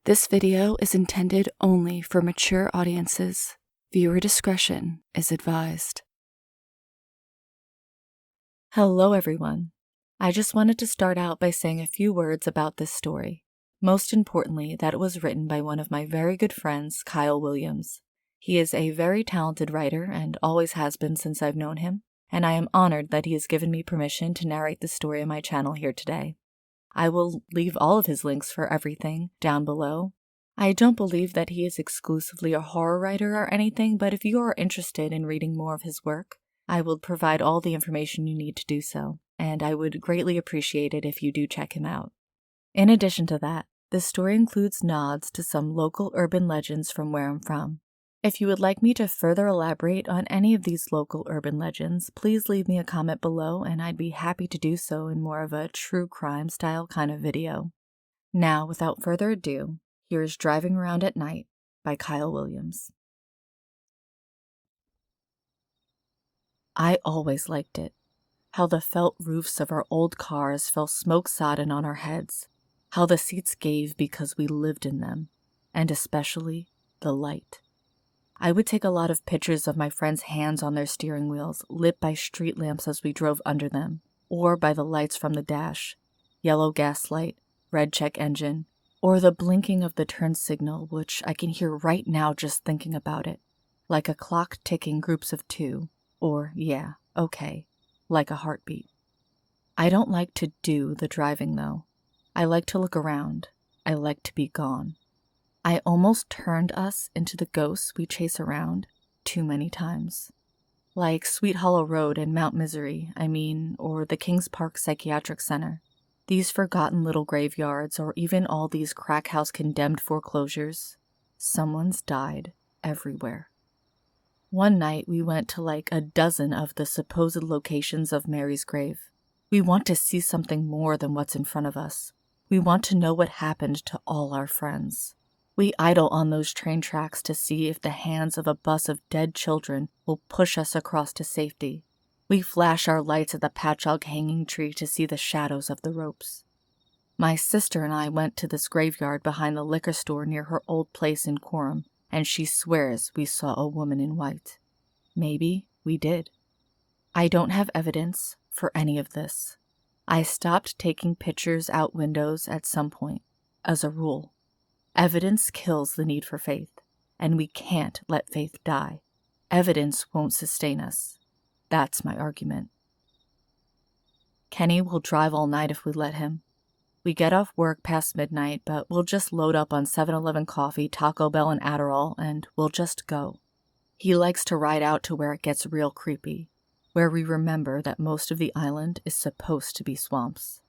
This video is intended only for mature audiences. Viewer discretion is advised. Hello everyone. I just wanted to start out by saying a few words about this story. Most importantly, that it was written by one of my very good friends, Kyle Williams. He is a very talented writer and always has been since I've known him, and I am honored that he has given me permission to narrate the story on my channel here today. I will leave all of his links for everything down below. I don't believe that he is exclusively a horror writer or anything, but if you are interested in reading more of his work, I will provide all the information you need to do so, and I would greatly appreciate it if you do check him out. In addition to that, this story includes nods to some local urban legends from where I'm from. If you would like me to further elaborate on any of these local urban legends, please leave me a comment below and I'd be happy to do so in more of a true crime style kind of video. Now, without further ado, here is Driving Around at Night by Kyle Williams. I always liked it. How the felt roofs of our old cars fell smoke-sodden on our heads. How the seats gave because we lived in them, and especially the light. I would take a lot of pictures of my friends' hands on their steering wheels, lit by street lamps as we drove under them, or by the lights from the dash, yellow gas light, red check engine, or the blinking of the turn signal, which I can hear right now just thinking about it, like a clock ticking groups of two, or, yeah, okay, like a heartbeat. I don't like to do the driving, though. I like to look around. I like to be gone. I almost turned us into the ghosts we chase around too many times. Like Sweet Hollow Road and Mount Misery, or the Kings Park Psychiatric Center. These forgotten little graveyards, or even all these crack house condemned foreclosures. Someone's died everywhere. One night we went to like a dozen of the supposed locations of Mary's grave. We want to see something more than what's in front of us. We want to know what happened to all our friends. We idle on those train tracks to see if the hands of a bus of dead children will push us across to safety. We flash our lights at the patchogue hanging tree to see the shadows of the ropes. My sister and I went to this graveyard behind the liquor store near her old place in Wyrm, and she swears we saw a woman in white. Maybe we did. I don't have evidence for any of this. I stopped taking pictures out windows at some point, as a rule. Evidence kills the need for faith, and we can't let faith die. Evidence won't sustain us. That's my argument. Kenny will drive all night if we let him. We get off work past midnight, but we'll just load up on 7-Eleven coffee, Taco Bell, and Adderall, and we'll just go. He likes to ride out to where it gets real creepy, where we remember that most of the island is supposed to be swamps.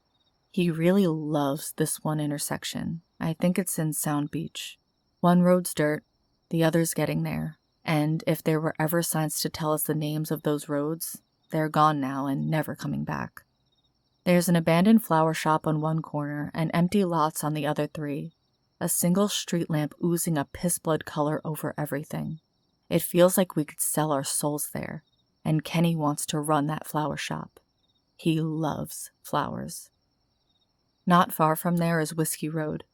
He really loves this one intersection. I think it's in Sound Beach. One road's dirt, the other's getting there, and if there were ever signs to tell us the names of those roads, they're gone now and never coming back. There's an abandoned flower shop on one corner and empty lots on the other three, a single street lamp oozing a piss-blood color over everything. It feels like we could sell our souls there, and Kenny wants to run that flower shop. He loves flowers. Not far from there is Whiskey Road.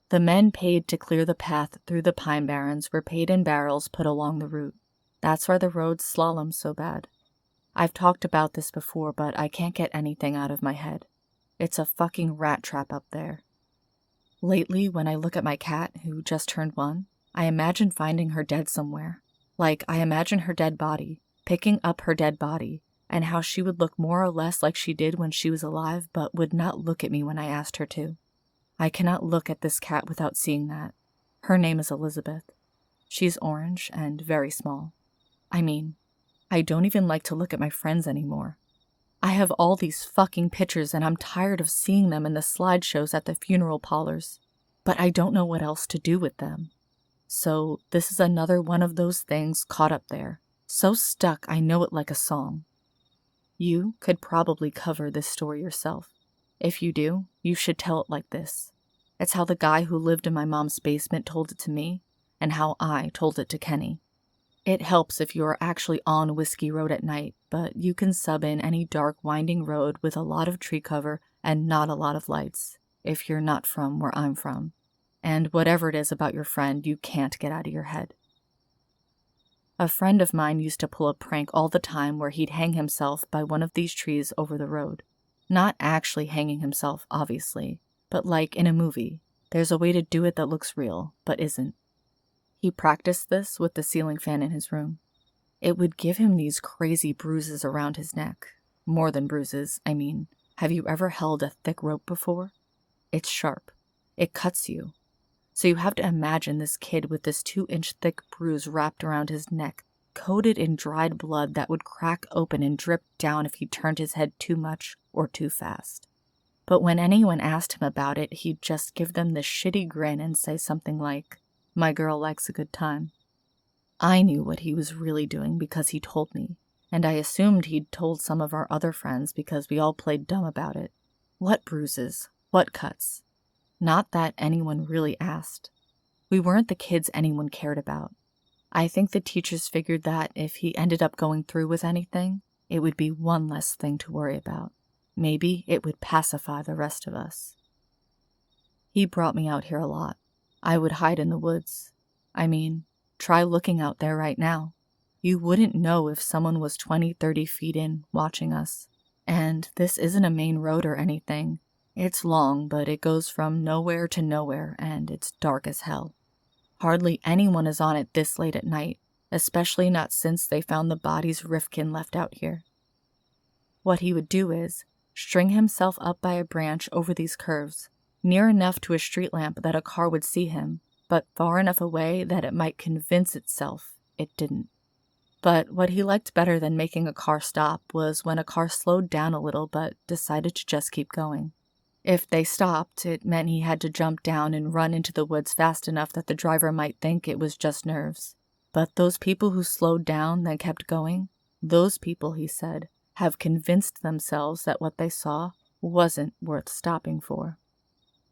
The men paid to clear the path through the pine barrens were paid in barrels put along the route. That's why the roads slalom so bad. I've talked about this before, but I can't get anything out of my head. It's a fucking rat trap up there. Lately, when I look at my cat, who just turned 1, I imagine finding her dead somewhere. Like, I imagine her dead body, picking up her dead body, and how she would look more or less like she did when she was alive, but would not look at me when I asked her to. I cannot look at this cat without seeing that. Her name is Elizabeth. She's orange and very small. I don't even like to look at my friends anymore. I have all these fucking pictures and I'm tired of seeing them in the slideshows at the funeral parlors, but I don't know what else to do with them. So this is another one of those things caught up there, so stuck I know it like a song. You could probably cover this story yourself. If you do, you should tell it like this. It's how the guy who lived in my mom's basement told it to me, and how I told it to Kenny. It helps if you are actually on Whiskey Road at night, but you can sub in any dark, winding road with a lot of tree cover and not a lot of lights, if you're not from where I'm from. And whatever it is about your friend, you can't get out of your head. A friend of mine used to pull a prank all the time where he'd hang himself by one of these trees over the road. Not actually hanging himself, obviously, but like in a movie. There's a way to do it that looks real, but isn't. He practiced this with the ceiling fan in his room. It would give him these crazy bruises around his neck. More than bruises, I mean. Have you ever held a thick rope before? It's sharp. It cuts you. So you have to imagine this kid with this 2-inch thick bruise wrapped around his neck, coated in dried blood that would crack open and drip down if he turned his head too much or too fast. But when anyone asked him about it, he'd just give them this shitty grin and say something like, "My girl likes a good time." I knew what he was really doing because he told me, and I assumed he'd told some of our other friends because we all played dumb about it. What bruises? What cuts? Not that anyone really asked. We weren't the kids anyone cared about. I think the teachers figured that if he ended up going through with anything, it would be one less thing to worry about. Maybe it would pacify the rest of us. He brought me out here a lot. I would hide in the woods. I mean, try looking out there right now. You wouldn't know if someone was 20, 30 feet in watching us. And this isn't a main road or anything. It's long, but it goes from nowhere to nowhere, and it's dark as hell. Hardly anyone is on it this late at night, especially not since they found the bodies Rifkin left out here. What he would do is string himself up by a branch over these curves, near enough to a street lamp that a car would see him, but far enough away that it might convince itself it didn't. But what he liked better than making a car stop was when a car slowed down a little but decided to just keep going. If they stopped, it meant he had to jump down and run into the woods fast enough that the driver might think it was just nerves. But those people who slowed down then kept going, those people, he said, have convinced themselves that what they saw wasn't worth stopping for.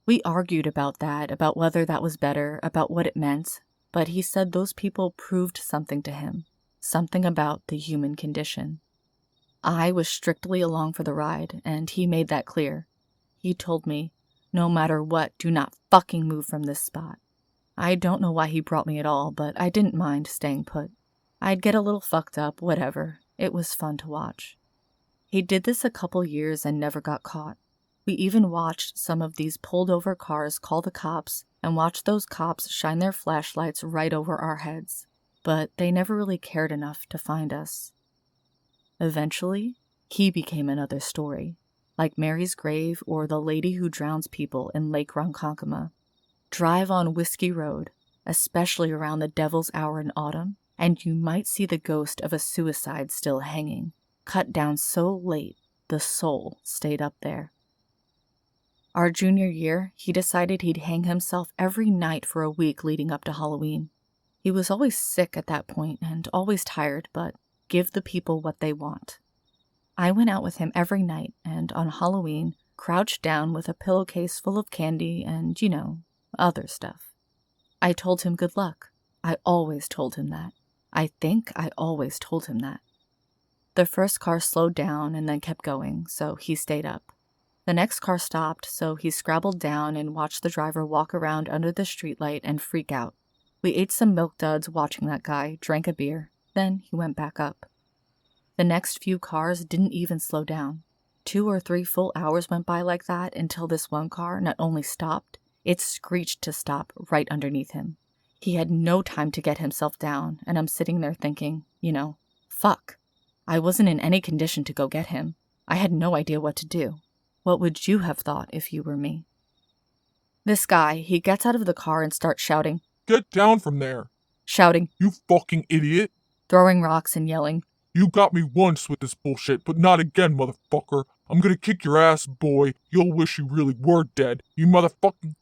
We argued about that, about whether that was better, about what it meant, but he said those people proved something to him, something about the human condition. I was strictly along for the ride, and he made that clear. He told me, no matter what, do not fucking move from this spot. I don't know why he brought me at all, but I didn't mind staying put. I'd get a little fucked up, whatever. It was fun to watch. He did this a couple years and never got caught. We even watched some of these pulled over cars call the cops and watched those cops shine their flashlights right over our heads. But they never really cared enough to find us. Eventually, he became another story. Like Mary's grave or the lady who drowns people in Lake Ronkonkoma. Drive on Whiskey Road, especially around the Devil's Hour in autumn, and you might see the ghost of a suicide still hanging, cut down so late the soul stayed up there. Our junior year, he decided he'd hang himself every night for a week leading up to Halloween. He was always sick at that point and always tired, but give the people what they want. I went out with him every night and on Halloween crouched down with a pillowcase full of candy and, other stuff. I told him good luck. I always told him that. I think I always told him that. The first car slowed down and then kept going, so he stayed up. The next car stopped, so he scrabbled down and watched the driver walk around under the streetlight and freak out. We ate some milk duds watching that guy, drank a beer, then he went back up. The next few cars didn't even slow down. 2 or 3 full hours went by like that until this one car not only stopped, it screeched to stop right underneath him. He had no time to get himself down, and I'm sitting there thinking, fuck. I wasn't in any condition to go get him. I had no idea what to do. What would you have thought if you were me? This guy, he gets out of the car and starts shouting, "Get down from there!" Shouting, "You fucking idiot!" Throwing rocks and yelling, "You got me once with this bullshit, but not again, motherfucker. I'm gonna kick your ass, boy. You'll wish you really were dead, you motherfucking..."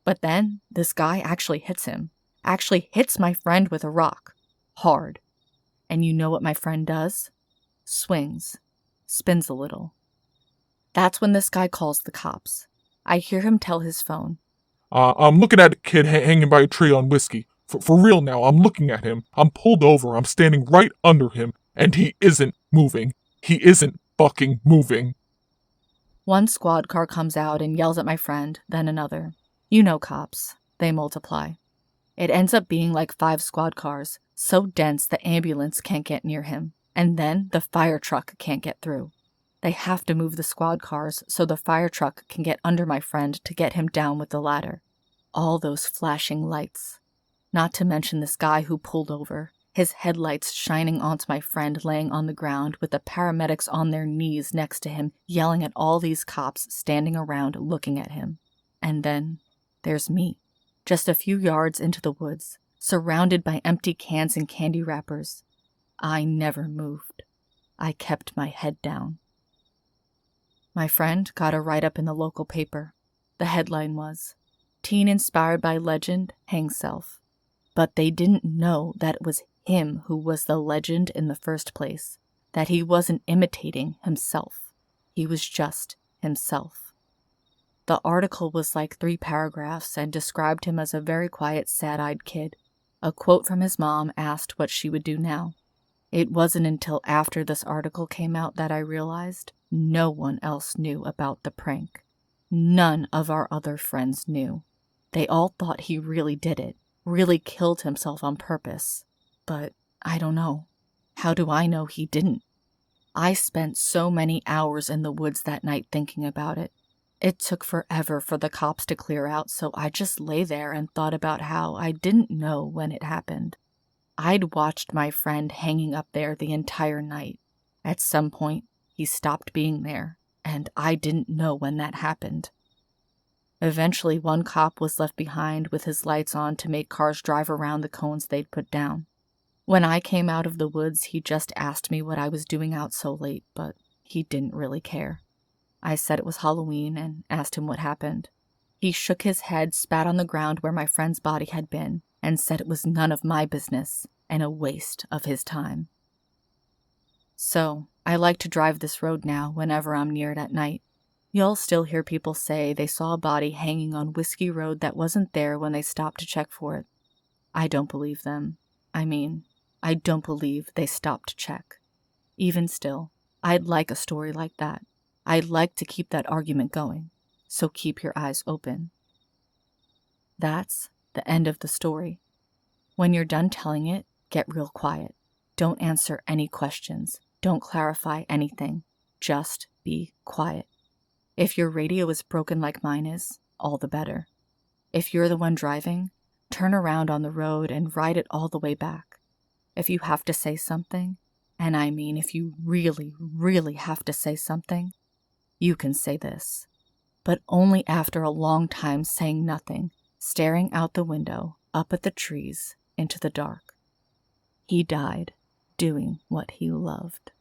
But then, this guy actually hits him. Actually hits my friend with a rock. Hard. And you know what my friend does? Swings. Spins a little. That's when this guy calls the cops. I hear him tell his phone. I'm looking at a kid hanging by a tree on Whiskey. For real now, I'm looking at him. I'm pulled over. I'm standing right under him. And he isn't moving. He isn't fucking moving." One squad car comes out and yells at my friend, then another. You know cops. they multiply. It ends up being like 5 squad cars, so dense the ambulance can't get near him, and then the fire truck can't get through. They have to move the squad cars so the fire truck can get under my friend to get him down with the ladder. All those flashing lights. Not to mention this guy who pulled over, his headlights shining onto my friend laying on the ground with the paramedics on their knees next to him, yelling at all these cops standing around looking at him. And then there's me, just a few yards into the woods, surrounded by empty cans and candy wrappers. I never moved. I kept my head down. My friend got a write-up in the local paper. The headline was, "Teen inspired by legend, hangs self." But they didn't know that it was him who was the legend in the first place, that he wasn't imitating himself. He was just himself. The article was like 3 paragraphs and described him as a very quiet, sad-eyed kid. A quote from his mom asked what she would do now. It wasn't until after this article came out that I realized no one else knew about the prank. None of our other friends knew. They all thought he really did it, really killed himself on purpose. But I don't know. How do I know he didn't? I spent so many hours in the woods that night thinking about it. It took forever for the cops to clear out, so I just lay there and thought about how I didn't know when it happened. I'd watched my friend hanging up there the entire night. At some point, he stopped being there, and I didn't know when that happened. Eventually, one cop was left behind with his lights on to make cars drive around the cones they'd put down. When I came out of the woods, he just asked me what I was doing out so late, but he didn't really care. I said it was Halloween and asked him what happened. He shook his head, spat on the ground where my friend's body had been, and said it was none of my business and a waste of his time. So, I like to drive this road now whenever I'm near it at night. You'll still hear people say they saw a body hanging on Whiskey Road that wasn't there when they stopped to check for it. I don't believe them. I don't believe they stopped to check. Even still, I'd like a story like that. I'd like to keep that argument going, so keep your eyes open. That's the end of the story. When you're done telling it, get real quiet. Don't answer any questions. Don't clarify anything. Just be quiet. If your radio is broken like mine is, all the better. If you're the one driving, turn around on the road and ride it all the way back. If you have to say something, and I mean if you really, really have to say something, you can say this, but only after a long time saying nothing, staring out the window, up at the trees, into the dark. He died doing what he loved.